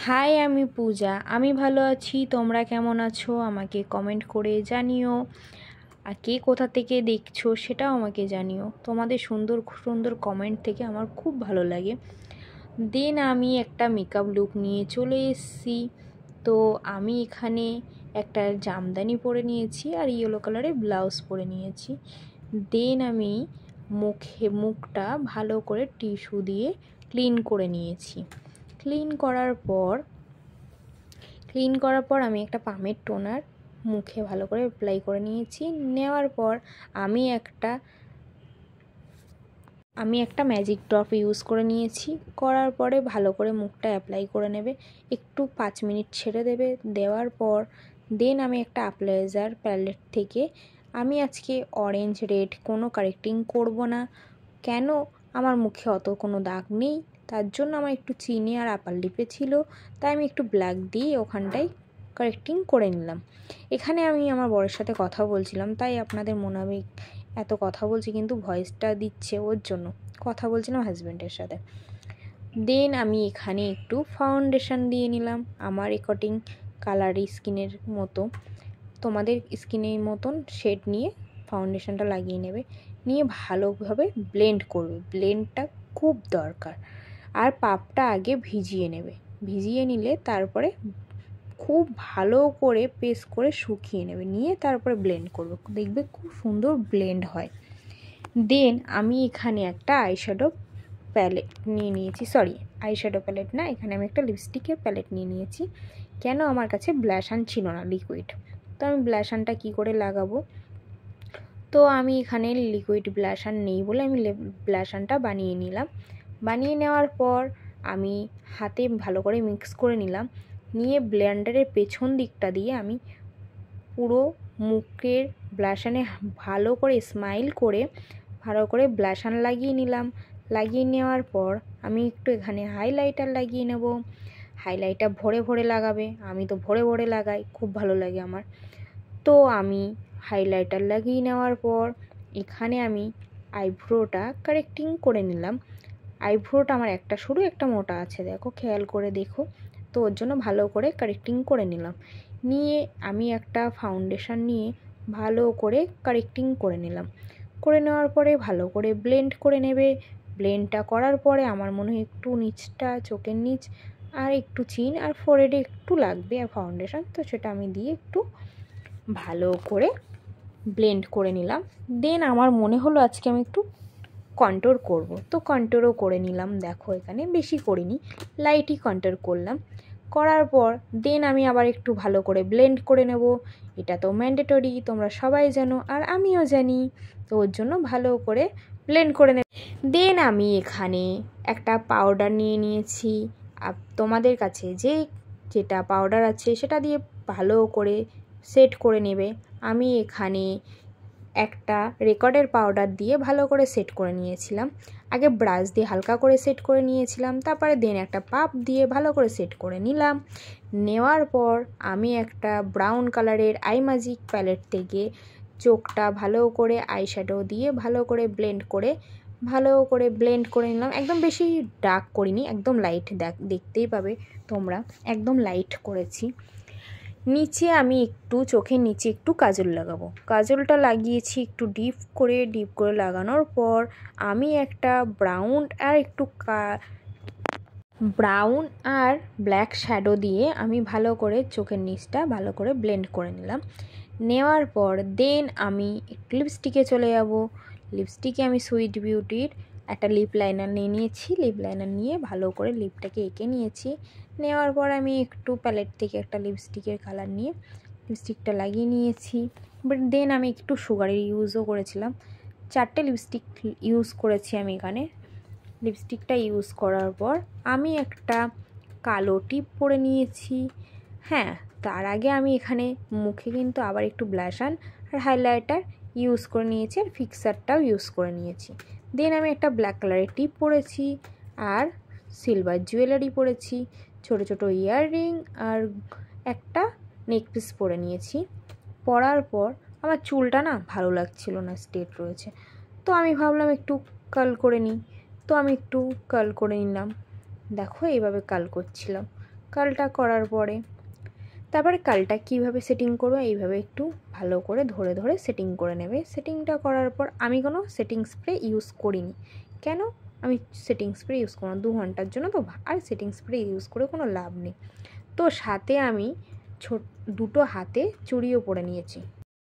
High, আমি পূজা। আমি ভালো আছি। তোমরা কেমন আছো আমাকে কমেন্ট করে জানিও। আর কে কোথা থেকে দেখছো সেটাও আমাকে জানিও। তোমাদের সুন্দর সুন্দর কমেন্ট থেকে আমার খুব ভালো লাগে। দেন আমি একটা মেকআপ লুক নিয়ে চলে এসেছি। তো আমি এখানে একটা জামদানি পরে নিয়েছি আর ইয়েলো কালারের ব্লাউজ পরে নিয়েছি। দেন আমি মুখটা ভালো করে টিস্যু দিয়ে ক্লিন করে নিয়েছি। ক্লিন করার পর আমি একটা পামের টোনার মুখে ভালো করে অ্যাপ্লাই করে নিয়েছি। নেওয়ার পর আমি একটা ম্যাজিক ড্রপ ইউজ করে নিয়েছি। করার পরে ভালো করে মুখটা অ্যাপ্লাই করে নেবে, একটু 5 মিনিট ছেড়ে দেবে। দেওয়ার পর দেন আমি একটা অ্যাপ্লাইজার প্যালেট থেকে আমি আজকে অরেঞ্জ রেড কোনো কারেক্টিং করব না। কেন, আমার মুখে অত কোনো দাগ নেই, তার জন্য আমার একটু চিনি আর আপার লিপে ছিল, তাই আমি একটু ব্ল্যাক দিয়ে ওখানটায় কারেক্টিং করে নিলাম। এখানে আমি আমার বরের সাথে কথা বলছিলাম, তাই আপনাদের মনে হবে এত কথা বলছি, কিন্তু ভয়েসটা দিচ্ছে ওর জন্য। কথা বলছিলাম হাজব্যান্ডের সাথে। দেন আমি এখানে একটু ফাউন্ডেশন দিয়ে নিলাম আমার অ্যাকর্ডিং কালার স্কিনের মতো। তোমাদের স্কিনের মতন শেড নিয়ে ফাউন্ডেশনটা লাগিয়ে নেবে। নিয়ে ভালোভাবে ব্লেন্ড করবে, ব্লেন্ডটা খুব দরকার। আর পাপটা আগে ভিজিয়ে নেবে, ভিজিয়ে নিলে তারপরে খুব ভালো করে পেস্ট করে শুকিয়ে নেবে, নিয়ে তারপরে ব্লেন্ড করবে, দেখবে খুব সুন্দর ব্লেন্ড হয়। দেন আমি এখানে একটা আইশ্যাডো প্যালেট নিয়ে নিয়েছি, আইশ্যাডো প্যালেট না, এখানে আমি একটা লিপস্টিকের প্যালেট নিয়ে নিয়েছি। কেন, আমার কাছে ব্লাশান ছিল না লিকুইড, তো আমি ব্লাশানটা কি করে লাগাবো। তো আমি এখানে লিকুইড ব্লাশান নেই বলে আমি ব্লাশানটা বানিয়ে নিলাম। বানিয়ে নেওয়ার পর আমি হাতে ভালো করে মিক্স করে নিলাম। নিয়ে ব্লেন্ডারের পেছন দিকটা দিয়ে আমি পুরো মুখের ব্লাশানে ভালো করে স্মাইল করে ভালো করে ব্লাশান লাগিয়ে নিলাম। লাগিয়ে নেওয়ার পর আমি একটু এখানে হাইলাইটার লাগিয়ে নেব। হাইলাইটার ভরে ভরে লাগাবে, আমি তো ভরে ভরে লাগাই, খুব ভালো লাগে আমার। তো আমি হাইলাইটার লাগিয়ে নেওয়ার পর এখানে আমি আইব্রোটা কারেক্টিং করে নিলাম। আইব্রোটা আমার একটা সরু একটা মোটা আছে, দেখো, খেয়াল করে দেখো। তো ওর জন্য ভালো করে কারেক্টিং করে নিলাম। নিয়ে আমি একটা ফাউন্ডেশন নিয়ে ভালো করে কারেক্টিং করে নিলাম। করে নেওয়ার পরে ভালো করে ব্লেন্ড করে নেবে। ব্লেন্ডটা করার পরে আমার মনে হয় একটু নিচটা, চোখের নিচ আর একটু চিন আর ফোরহেডে একটু লাগবে আর ফাউন্ডেশন, তো সেটা আমি দিয়ে একটু ভালো করে ব্লেন্ড করে নিলাম। দেন আমার মনে হলো আজকে আমি একটু কন্ট্যুর করব, তো কন্ট্যুরও করে নিলাম। দেখো, এখানে বেশি করিনি, লাইটই কন্ট্যুর করলাম। করার পর দেন আমি আবার একটু ভালো করে ব্লেন্ড করে নেব। এটা তো ম্যান্ডেটরি, তোমরা সবাই জানো আর আমিও জানি, তো ওর জন্য ভালো করে ব্লেন্ড করে নেব। দেন আমি এখানে একটা পাউডার নিয়ে নিয়েছি। তোমাদের কাছে যেটা পাউডার আছে সেটা দিয়ে ভালো করে সেট করে নেবে। আমি এখানে একটা রেকর্ডের পাউডার দিয়ে ভালো করে সেট করে নিয়েছিলাম। আগে ব্রাশ দিয়ে হালকা করে সেট করে নিয়েছিলাম, তারপরে দেন একটা পাপ দিয়ে ভালো করে সেট করে নিলাম। নেওয়ার পর আমি একটা ব্রাউন কালারের আই ম্যাজিক প্যালেট থেকে চোখটা ভালো করে আইশ্যাডো দিয়ে ভালো করে ব্লেন্ড করে নিলাম। একদম বেশি ডার্ক করিনি, একদম লাইট, দেখতেই পাবে তোমরা, একদম লাইট করেছি। নিচে আমি একটু চোখের নিচে একটু কাজল লাগাবো। কাজলটা লাগিয়েছি একটু ডিপ করে লাগানোর পর আমি একটা ব্রাউন আর ব্ল্যাক শ্যাডো দিয়ে আমি ভালো করে চোখের নিচটা ভালো করে ব্লেন্ড করে নিলাম। নেওয়ার পর দেন আমি লিপস্টিকে চলে যাব। লিপস্টিকে আমি সুইট বিউটির একটা লিপ লাইনার নিয়ে নিয়েছি। লিপ লাইনার নিয়ে ভালো করে লিপটাকে এঁকে নিয়েছি। নেওয়ার পর আমি একটু প্যালেট থেকে একটা লিপস্টিকের কালার নিয়ে লিপস্টিকটা লাগিয়ে নিয়েছি। বাট দেন আমি একটু সুগারের ইউজও করেছিলাম। 4টে লিপস্টিক ইউজ করেছি আমি এখানে। লিপস্টিকটা ইউজ করার পর আমি একটা কালো টিপ পরে নিয়েছি। হ্যাঁ, তার আগে আমি এখানে মুখে কিন্তু আবার একটু ব্লাশান আর হাইলাইটার ইউজ করে নিয়েছি আর ফিক্সারটাও ইউজ করে নিয়েছি। দেন আমি একটা ব্ল্যাক কালারের টিপ পরেছি আর সিলভার জুয়েলারি পরেছি, ছোট ছোট ইয়াররিং আর একটা নেকপিস পরে নিয়েছি। পরার পর আমার চুলটা না ভালো লাগছিল না, স্ট্রেট রয়েছে, তো আমি ভাবলাম একটু কার্ল করে নিই। তো আমি একটু কার্ল করে নিলাম। দেখো, এইভাবে কার্ল করছিলাম। কালটা করার পরে তারপরে কালটা কীভাবে সেটিং করবো, এইভাবে একটু ভালো করে ধরে ধরে সেটিং করে নেবে। সেটিংটা করার পর আমি কোনো সেটিং স্প্রে ইউজ করিনি। কেন আমি সেটিং স্প্রে ইউজ করবো না, 2 ঘন্টার জন্য তো, আর সেটিং স্প্রে ইউজ করে কোনো লাভ নেই। তো সাথে আমি দুটো হাতে চুড়িও পরে নিয়েছি।